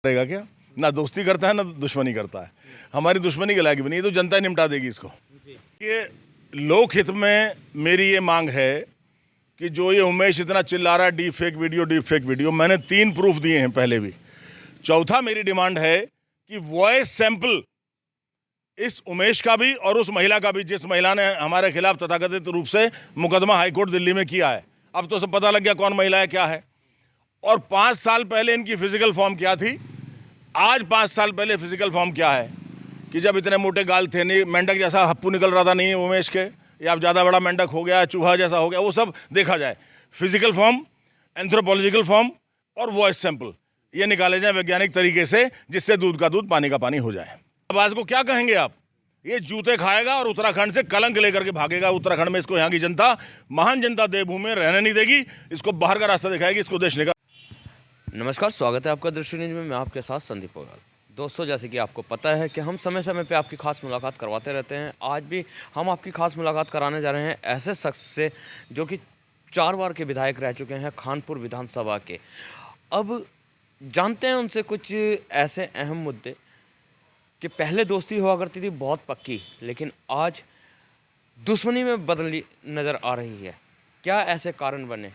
करेगा क्या? ना दोस्ती करता है ना दुश्मनी करता है। हमारी दुश्मनी के लायक भी नहीं, ये तो जनता ही निपटा देगी इसको। ये लोक हित में मेरी ये मांग है कि जो ये उमेश इतना चिल्ला रहा है डीप फेक वीडियो, मैंने 3 प्रूफ दिए हैं पहले भी। चौथा मेरी डिमांड है कि वॉइस सैंपल इस उमेश का भी और उस महिला का भी, जिस महिला ने हमारे खिलाफ तथाकथित रूप से मुकदमा हाईकोर्ट दिल्ली में किया है। अब तो सब पता लग गया कौन महिला है क्या है। और 5 साल पहले इनकी फिजिकल फॉर्म क्या थी, आज 5 साल पहले फिजिकल फॉर्म क्या है, कि जब इतने मोटे गाल थे, नहीं मेंढक जैसा हप्पू निकल रहा था नहीं उमेश के, या अब ज़्यादा बड़ा मेंढक हो गया, चूहा जैसा हो गया, वो सब देखा जाए। फिजिकल फॉर्म, एंथ्रोपोलॉजिकल फॉर्म और वॉइस सैंपल ये निकाले जाए वैज्ञानिक तरीके से, जिससे दूध का दूध पानी का पानी हो जाए। अब आज को क्या कहेंगे आप? ये जूते खाएगा और उत्तराखंड से कलंक लेकर के भागेगा। उत्तराखंड में इसको यहाँ की जनता, महान जनता देवभूमि में रहने नहीं देगी, इसको बाहर का रास्ता दिखाएगी, इसको देश निकाल। नमस्कार, स्वागत है आपका दृष्टि न्यूज में। मैं आपके साथ संदीप पोगाल। दोस्तों, जैसे कि आपको पता है कि हम समय समय पे आपकी खास मुलाकात करवाते रहते हैं। आज भी हम आपकी खास मुलाकात कराने जा रहे हैं ऐसे शख्स से जो कि 4 बार के विधायक रह चुके हैं खानपुर विधानसभा के। अब जानते हैं उनसे कुछ ऐसे अहम मुद्दे कि पहले दोस्ती हुआ करती थी बहुत पक्की, लेकिन आज दुश्मनी में बदली नज़र आ रही है। क्या ऐसे कारण बने?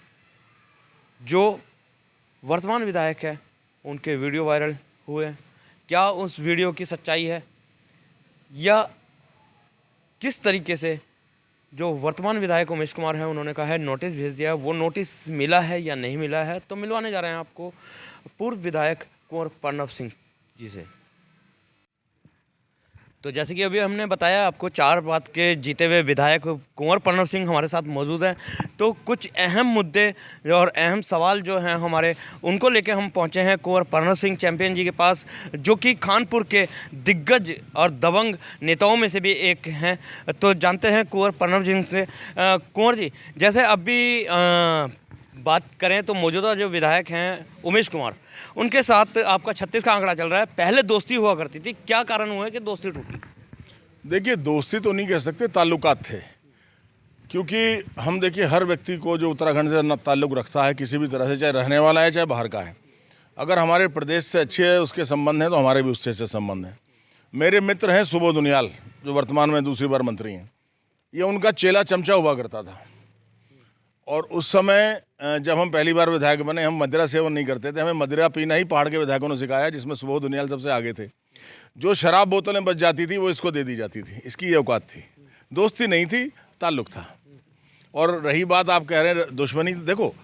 जो वर्तमान विधायक है उनके वीडियो वायरल हुए, क्या उस वीडियो की सच्चाई है, या किस तरीके से जो वर्तमान विधायक उमेश कुमार है उन्होंने कहा है नोटिस भेज दिया है, वो नोटिस मिला है या नहीं मिला है? तो मिलवाने जा रहे हैं आपको पूर्व विधायक कुंवर प्रणव सिंह जी से। तो जैसे कि अभी हमने बताया आपको, 4 बार के जीते हुए विधायक कुंवर प्रणव सिंह हमारे साथ मौजूद हैं। तो कुछ अहम मुद्दे और अहम सवाल जो हैं हमारे, उनको लेके हम पहुंचे हैं कुंवर प्रणव सिंह चैंपियन जी के पास, जो कि कानपुर के दिग्गज और दबंग नेताओं में से भी एक हैं। तो जानते हैं कुंवर प्रणव सिंह से। कुंवर जी, जैसे अभी बात करें तो मौजूदा जो विधायक हैं उमेश कुमार, उनके साथ आपका 36 का आंकड़ा चल रहा है। पहले दोस्ती हुआ करती थी, क्या कारण हुआ है कि दोस्ती टूटी? देखिए, दोस्ती तो नहीं कह सकते, ताल्लुकात थे। क्योंकि हम देखिए, हर व्यक्ति को जो उत्तराखंड से ताल्लुक़ रखता है किसी भी तरह से, चाहे रहने वाला है चाहे बाहर का है, अगर हमारे प्रदेश से अच्छे उसके संबंध हैं तो हमारे भी उससे अच्छे संबंध हैं। मेरे मित्र हैं सुबोध दुनियाल, जो वर्तमान में दूसरी बार मंत्री हैं। ये उनका चेला चमचा हुआ करता था। और उस समय जब हम पहली बार विधायक बने, हम मदिरा सेवन नहीं करते थे। हमें मदिरा पीना ही पहाड़ के विधायकों ने सिखाया, जिसमें सुबोध दुनियाल सबसे आगे थे। जो शराब बोतलें बच जाती थी वो इसको दे दी जाती थी, इसकी ये औकात थी। दोस्ती नहीं थी, ताल्लुक था। और रही बात आप कह रहे हैं दुश्मनी, देखो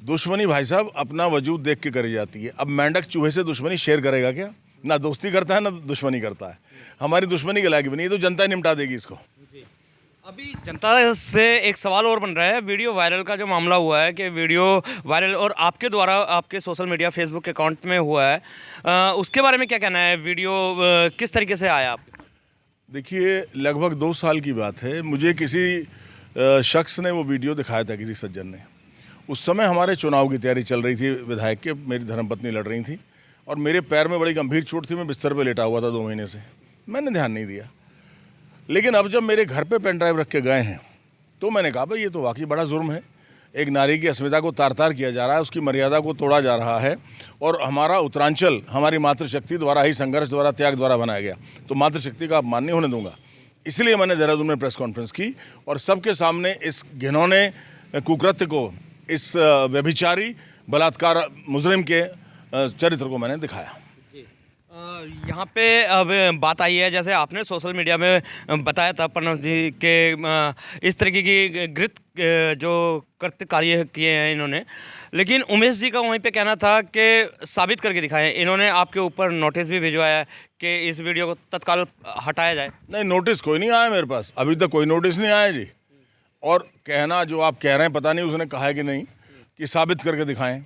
दुश्मनी भाई साहब अपना वजूद देख के करी जाती है। अब मेंढक चूहे से दुश्मनी शेयर करेगा क्या? ना दोस्ती करता है ना दुश्मनी करता है। हमारी दुश्मनी के लायक भी नहीं, ये तो जनता ही निपटा देगी इसको। अभी जनता से एक सवाल और बन रहा है, वीडियो वायरल का जो मामला हुआ है कि वीडियो वायरल और आपके द्वारा आपके सोशल मीडिया फेसबुक अकाउंट में हुआ है, उसके बारे में क्या कहना है? वीडियो किस तरीके से आया आपके पास? देखिए, लगभग 2 साल की बात है। मुझे किसी शख्स ने वो वीडियो दिखाया था, किसी सज्जन ने। उस समय हमारे चुनाव की तैयारी चल रही थी विधायक के, मेरी धर्मपत्नी लड़ रही थी और मेरे पैर में बड़ी गंभीर चोट थी। मैं बिस्तर पर लेटा हुआ था 2 महीने से, मैंने ध्यान नहीं दिया। लेकिन अब जब मेरे घर पे पेन ड्राइव रख के गए हैं तो मैंने कहा भाई ये तो वाकई बड़ा जुर्म है। एक नारी की अस्मिता को तार तार किया जा रहा है, उसकी मर्यादा को तोड़ा जा रहा है। और हमारा उत्तरांचल हमारी मातृशक्ति द्वारा ही, संघर्ष द्वारा, त्याग द्वारा बनाया गया, तो मातृशक्ति का अपमान नहीं होने दूंगा। इसलिए मैंने देहरादून में प्रेस कॉन्फ्रेंस की और सबके सामने इस घिनौने कुकृत्य को, इस व्यभिचारी बलात्कार मुजरिम के चरित्र को मैंने दिखाया। यहाँ पे अब बात आई है, जैसे आपने सोशल मीडिया में बताया था प्रणव जी के इस तरीके की गृत जो कृत्य कार्य किए हैं इन्होंने, लेकिन उमेश जी का वहीं पे कहना था कि साबित करके दिखाएं। इन्होंने आपके ऊपर नोटिस भी भिजवाया है कि इस वीडियो को तत्काल हटाया जाए। नहीं, नोटिस कोई नहीं आया मेरे पास, अभी तक कोई नोटिस नहीं आया जी। और कहना जो आप कह रहे हैं, पता नहीं उसने कहा है कि नहीं कि साबित करके दिखाएं।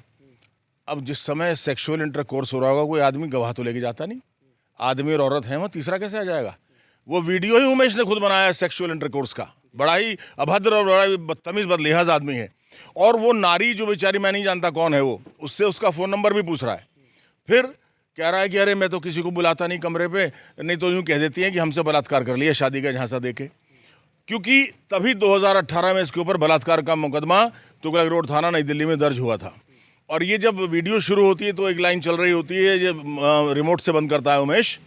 अब जिस समय सेक्सुअल इंटरकोर्स हो रहा होगा, कोई आदमी गवाह तो लेके जाता नहीं। आदमी और औरत है, वहाँ तीसरा कैसे आ जाएगा? वो वीडियो ही उमेश ने खुद बनाया है सेक्सुअल इंटरकोर्स का। बड़ा ही अभद्र और बड़ा ही बदतमीज बदलिहाज आदमी है। और वो नारी जो बेचारी, मैं नहीं जानता कौन है वो, उससे उसका फ़ोन नंबर भी पूछ रहा है। फिर कह रहा है कि अरे मैं तो किसी को बुलाता नहीं कमरे पे, नहीं तो यूँ कह देती हैं कि हमसे बलात्कार कर लिया शादी का झांसा दे के। क्योंकि तभी 2018 में इसके ऊपर बलात्कार का मुकदमा तुगलक रोड थाना नई दिल्ली में दर्ज हुआ था। और ये जब वीडियो शुरू होती है तो एक लाइन चल रही होती है, जो रिमोट से बंद करता है उमेश,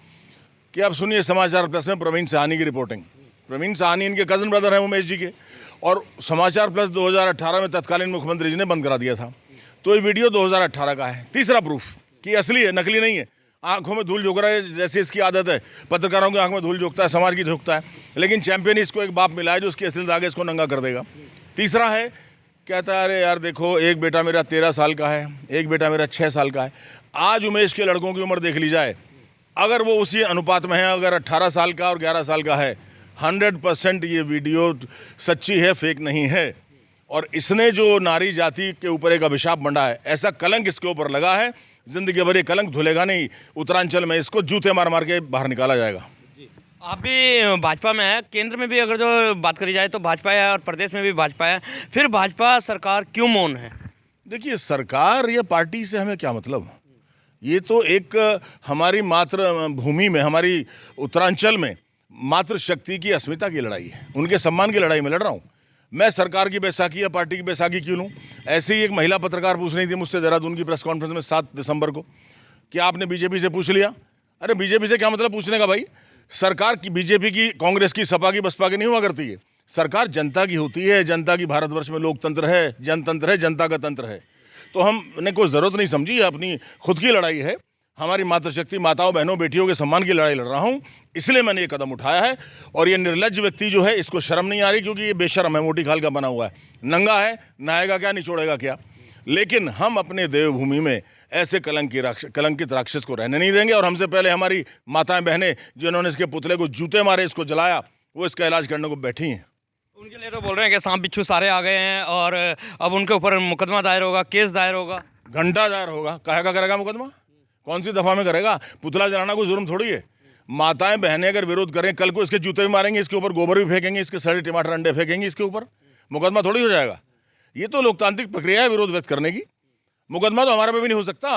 कि अब सुनिए समाचार प्लस में प्रवीण सहानी की रिपोर्टिंग। प्रवीण सहानी इनके कज़न ब्रदर हैं उमेश जी के, और समाचार प्लस 2018 में तत्कालीन मुख्यमंत्री जी ने बंद करा दिया था। तो ये वीडियो 2018 का है। तीसरा प्रूफ कि असली है, नकली नहीं है। आंखों में धूल झोंक रहा है, जैसे इसकी आदत है, पत्रकारों की आंख में धूल झोंकता है, समाज की झोंकता है, लेकिन चैंपियन इसको एक बाप मिला है जो उसकी असलियत आगे इसको नंगा कर देगा। तीसरा है, कहता है अरे यार देखो, एक बेटा मेरा 13 साल का है, एक बेटा मेरा 6 साल का है। आज उमेश के लड़कों की उम्र देख ली जाए, अगर वो उसी अनुपात में है, अगर 18 साल का और 11 साल का है, 100% ये वीडियो सच्ची है, फेक नहीं है। और इसने जो नारी जाति के ऊपर एक अभिशाप बंधा है, ऐसा कलंक इसके ऊपर लगा है, जिंदगी भर ये कलंक धुलेगा नहीं। उत्तरांचल में इसको जूते मार मार के बाहर निकाला जाएगा। आप भी भाजपा में है, केंद्र में भी अगर जो बात करी जाए तो भाजपा है और प्रदेश में भी भाजपा है, फिर भाजपा सरकार क्यों मौन है? देखिए, सरकार या पार्टी से हमें क्या मतलब, ये तो एक हमारी मातृ भूमि में, हमारी उत्तरांचल में मातृशक्ति की अस्मिता की लड़ाई है, उनके सम्मान की लड़ाई में लड़ रहा हूँ। मैं सरकार की बैसाखी या पार्टी की बैसाखी क्यों लूँ? ऐसे ही एक महिला पत्रकार पूछ रही थी मुझसे देहरादून की प्रेस कॉन्फ्रेंस में 7 दिसंबर को कि आपने बीजेपी से पूछ लिया। अरे बीजेपी से क्या मतलब पूछने का भाई? सरकार की, बीजेपी की, कांग्रेस की, सपा की, बसपा की नहीं हुआ करती है। सरकार जनता की होती है, जनता की भारतवर्ष में लोकतंत्र है, जनतंत्र है, जनता का तंत्र है। तो हमने कोई ज़रूरत नहीं समझी, अपनी खुद की लड़ाई है, हमारी मातृशक्ति, माताओं बहनों बेटियों के सम्मान की लड़ाई लड़ रहा हूँ, इसलिए मैंने ये कदम उठाया है। और ये निर्लज्ज व्यक्ति जो है, इसको शर्म नहीं आ रही, क्योंकि ये बेशर्म है, मोटी खाल का बना हुआ है, नंगा है, नहाएगा क्या, निचोड़ेगा क्या। लेकिन हम अपने देवभूमि में ऐसे कलंकित राक्षस को रहने नहीं देंगे। और हमसे पहले हमारी माताएं बहनें जिन्होंने इसके पुतले को जूते मारे, इसको जलाया, वो इसका इलाज करने को बैठी हैं। उनके लिए तो बोल रहे हैं कि सांप बिच्छू सारे आ गए हैं और अब उनके ऊपर मुकदमा दायर होगा, केस दायर होगा। घंटा दायर होगा, काहे का करेगा मुकदमा? कौन सी दफ़ा में करेगा? पुतला जलाना कोई जुर्म थोड़ी है। माताएं बहनें अगर विरोध करें, कल को इसके जूते भी मारेंगे, इसके ऊपर गोबर भी फेंकेंगे, इसके सड़े टमाटर अंडे फेंकेंगे, इसके ऊपर मुकदमा थोड़ी हो जाएगा। ये तो लोकतांत्रिक प्रक्रिया है विरोध व्यक्त करने की। मुकदमा तो हमारे पे भी नहीं हो सकता।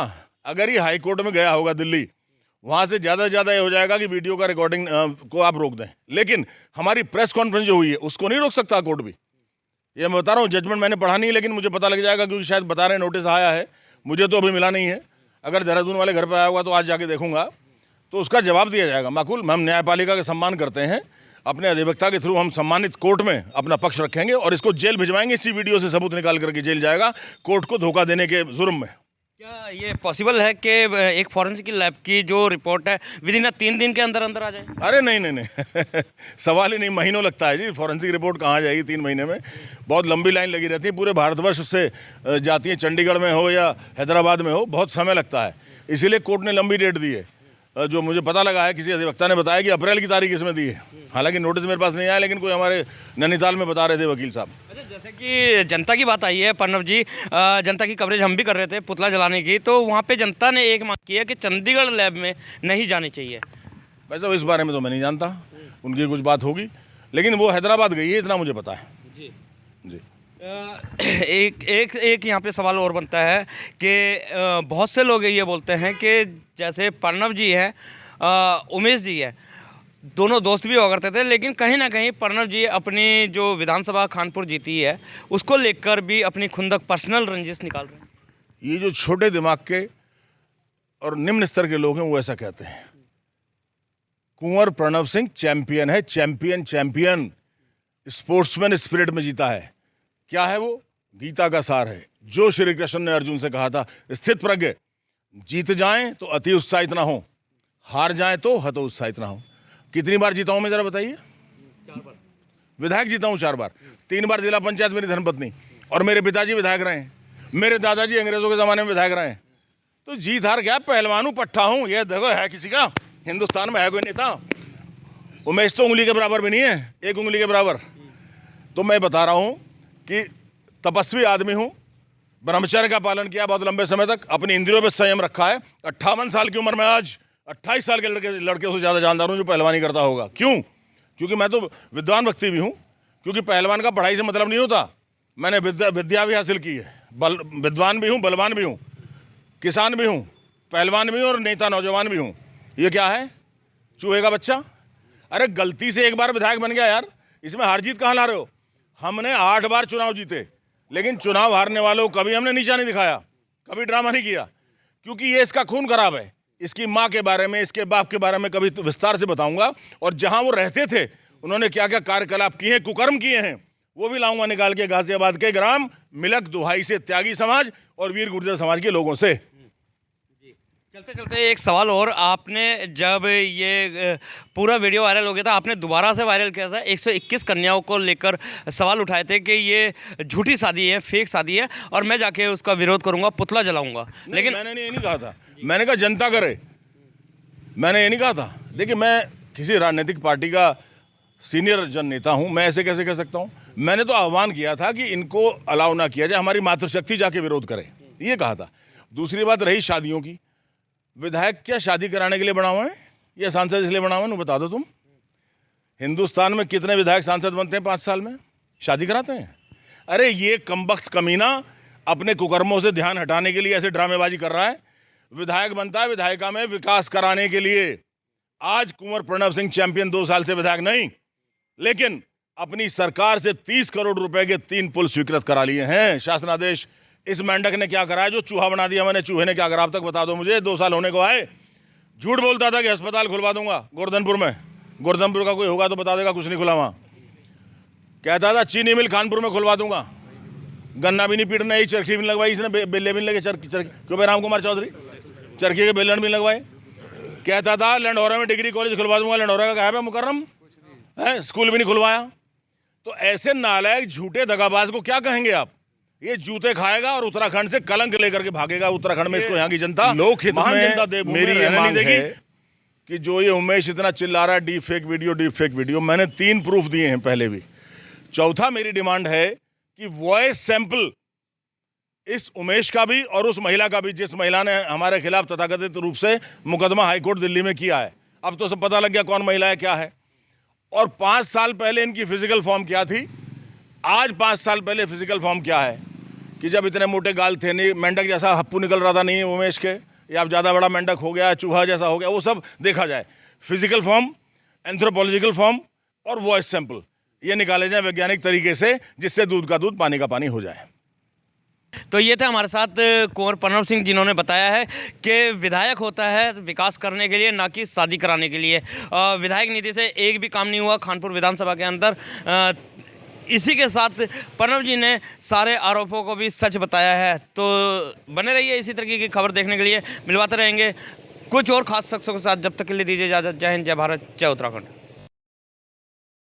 अगर ये हाई कोर्ट में गया होगा दिल्ली, वहाँ से ज़्यादा से ज़्यादा ये हो जाएगा कि वीडियो का रिकॉर्डिंग को आप रोक दें, लेकिन हमारी प्रेस कॉन्फ्रेंस जो हुई है उसको नहीं रोक सकता कोर्ट भी। ये मैं बता रहा हूँ, जजमेंट मैंने पढ़ा नहीं, लेकिन मुझे पता लग जाएगा, क्योंकि शायद बता रहे नोटिस आया है, मुझे तो अभी मिला नहीं है। अगर देहरादून वाले घर पर आया होगा तो आज जाके देखूंगा, तो उसका जवाब दिया जाएगा। माकूल, हम न्यायपालिका का सम्मान करते हैं, अपने अधिवक्ता के थ्रू हम सम्मानित कोर्ट में अपना पक्ष रखेंगे और इसको जेल भिजवाएंगे। इसी वीडियो से सबूत निकाल करके जेल जाएगा, कोर्ट को धोखा देने के जुर्म में। क्या ये पॉसिबल है कि एक फॉरेंसिक लैब की जो रिपोर्ट है विद इन 3 दिन के अंदर अंदर आ जाए? अरे नहीं नहीं नहीं सवाल ही नहीं, महीनों लगता है जी। फॉरेंसिक रिपोर्ट कहाँ जाएगी 3 महीने में? बहुत लंबी लाइन लगी रहती है, पूरे भारतवर्ष से जाती है, चंडीगढ़ में हो या हैदराबाद में हो, बहुत समय लगता है। इसीलिए कोर्ट ने लंबी डेट दी है। जो मुझे पता लगा है, किसी अधिवक्ता ने बताया कि अप्रैल की तारीख इसमें दी है। हालांकि नोटिस मेरे पास नहीं आया, लेकिन कोई हमारे नैनीताल में बता रहे थे वकील साहब। अच्छा, जैसे कि जनता की बात आई है प्रणव जी, जनता की कवरेज हम भी कर रहे थे पुतला जलाने की, तो वहाँ पे जनता ने एक मांग की है कि चंडीगढ़ लैब में नहीं जानी चाहिए। वैसे इस बारे में तो मैं नहीं जानता, उनकी कुछ बात होगी, लेकिन वो हैदराबाद गई है, इतना मुझे पता है जी जी। एक यहाँ पे सवाल और बनता है कि बहुत से लोग ये बोलते हैं कि जैसे प्रणव जी है, उमेश जी है, दोनों दोस्त भी हुआ करते थे, लेकिन कहीं ना कहीं प्रणव जी अपनी जो विधानसभा कानपुर जीती है उसको लेकर भी अपनी खुंदक पर्सनल रंजिश निकाल रहे हैं। ये जो छोटे दिमाग के और निम्न स्तर के लोग हैं वो ऐसा कहते हैं। कुंवर प्रणव सिंह चैंपियन है, चैंपियन चैंपियन, स्पोर्ट्समैन स्पिरिट में जीता है। क्या है वो? गीता का सार है, जो श्री कृष्ण ने अर्जुन से कहा था, स्थित प्रज्ञ, जीत जाएं तो अति उत्साहित ना हो, हार जाएं तो हतोत्साहित ना हो। कितनी बार जीता हूं मैं, जरा बताइए? 4 बार विधायक जीता हूं, 4 बार। 3 बार जिला पंचायत मेरी धर्मपत्नी, और मेरे पिताजी विधायक रहे हैं, मेरे दादाजी अंग्रेजों के ज़माने में विधायक रहे हैं। तो जीत हार क्या, पहलवान हूँ, पट्टा हूँ। ये देखो, है किसी का हिंदुस्तान में है कोई नेता? उमेश तो उंगली के बराबर भी नहीं है, 1 उंगली के बराबर। तो मैं बता रहा हूँ कि तपस्वी आदमी हूँ, ब्रह्मचर्य का पालन किया बहुत लंबे समय तक, अपनी इंद्रियों पर संयम रखा है। 58 साल की उम्र में आज 28 साल के लड़के से ज़्यादा जानदार हूँ जो पहलवानी करता होगा। क्यों? क्योंकि मैं तो विद्वान व्यक्ति भी हूँ, क्योंकि पहलवान का पढ़ाई से मतलब नहीं होता। मैंने विद्या भी हासिल की है, विद्वान भी हूँ, बलवान भी हूँ, किसान भी हूँ, पहलवान भी हूँ और नेता नौजवान भी हूँ। ये क्या है, चूहे का बच्चा? अरे गलती से एक बार विधायक बन गया यार, इसमें हार जीत कहाँ ला रहे हो? हमने 8 बार चुनाव जीते, लेकिन चुनाव हारने वालों को कभी हमने नीचा नहीं दिखाया, कभी ड्रामा नहीं किया, क्योंकि ये इसका खून खराब है। इसकी माँ के बारे में, इसके बाप के बारे में कभी तो विस्तार से बताऊंगा, और जहां वो रहते थे उन्होंने क्या क्या कार्यकलाप किए हैं, कुकर्म किए हैं, वो भी लाऊंगा निकाल के गाजियाबाद के ग्राम मिलक दुहाई से त्यागी समाज और वीर गुर्जर समाज के लोगों से। चलते चलते एक सवाल और, आपने जब ये पूरा वीडियो वायरल हो गया था, आपने दोबारा से वायरल किया था 121 कन्याओं को लेकर सवाल उठाए थे कि ये झूठी शादी है, फेक शादी है, और मैं जाके उसका विरोध करूंगा, पुतला जलाऊंगा। लेकिन मैंने ये नहीं कहा था, मैंने कहा जनता करे, मैंने ये नहीं कहा था। देखिए, मैं किसी राजनीतिक पार्टी का सीनियर जन नेता हूं, मैं ऐसे कैसे कह सकता हूं। मैंने तो आह्वान किया था कि इनको अलाउ ना किया जाए, हमारी मातृशक्ति जाके विरोध करे, ये कहा था। दूसरी बात रही शादियों की, विधायक क्या शादी कराने के लिए बना हुआ है या सांसद इसलिए बना हुआ है? बता दो तुम, हिंदुस्तान में कितने विधायक सांसद बनते हैं 5 साल में? शादी कराते हैं? अरे ये कमबख्त कमीना अपने कुकर्मों से ध्यान हटाने के लिए ऐसे ड्रामेबाजी कर रहा है। विधायक बनता है विधायिका में विकास कराने के लिए। आज कुंवर प्रणव सिंह चैंपियन 2 साल से विधायक नहीं, लेकिन अपनी सरकार से 30 करोड़ रुपए के 3 पुल स्वीकृत करा लिए हैं, शासनादेश। इस मेंढक ने क्या करा है जो चूहा बना दिया मैंने? चूहे ने क्या करा अब तक बता दो मुझे? 2 साल होने को आए, झूठ बोलता था कि अस्पताल खुलवा दूंगा गोवर्धनपुर में। गोवर्धनपुर का कोई होगा तो बता देगा, कुछ नहीं खुला वहां। कहता था चीनी मिल कानपुर में खुलवा दूंगा, गन्ना भी नहीं पीटना, यही चरखी भी लगवाई इसने, बेले भी लगे चरखी क्यों भाई राम कुमार चौधरी, चरखी के बेलन भी लगवाए। कहता था लंढौरा में डिग्री कॉलेज खुलवा दूंगा, लंढौरा का कहा है मुकर्रम है, स्कूल भी नहीं खुलवाया। तो ऐसे नालायक झूठे दगाबाज को क्या कहेंगे आप? ये जूते खाएगा और उत्तराखंड से कलंक लेकर के भागेगा। उत्तराखंड में इसको यहाँ की जनता, लोकहित में मेरी ये मांग है कि जो ये उमेश इतना चिल्ला रहा है डीप फेक वीडियो, मैंने 3 प्रूफ दिए हैं पहले भी। चौथा मेरी डिमांड है कि वॉइस सैंपल इस उमेश का भी और उस महिला का भी, जिस महिला ने हमारे खिलाफ तथाकथित रूप से मुकदमा हाईकोर्ट दिल्ली में किया है। अब तो सब पता लग गया कौन महिला है क्या है। और 5 साल पहले इनकी फिजिकल फॉर्म क्या थी, आज 5 साल पहले फिजिकल फॉर्म क्या है, कि जब इतने मोटे गाल थे, नहीं मेंढक जैसा हप्पू निकल रहा था नहीं उमेश के, या अब ज़्यादा बड़ा मेंढक हो गया, चूहा जैसा हो गया, वो सब देखा जाए। फिजिकल फॉर्म, एंथ्रोपोलॉजिकल फॉर्म और वॉइस सैंपल ये निकाले जाए वैज्ञानिक तरीके से, जिससे दूध का दूध पानी का पानी हो जाए। तो ये थे हमारे साथ कुंवर प्रणव सिंह, जिन्होंने बताया है कि विधायक होता है विकास करने के लिए, ना कि शादी कराने के लिए। विधायक नीति से एक भी काम नहीं हुआ खानपुर विधानसभा के अंदर। इसी के साथ प्रणव जी ने सारे आरोपों को भी सच बताया है। तो बने रहिए इसी तरीके की खबर देखने के लिए, मिलवाते रहेंगे कुछ और खास शख्सों के साथ। जब तक के लिए दीजिए इजाज़त। जय हिंद, जय भारत, जय उत्तराखंड।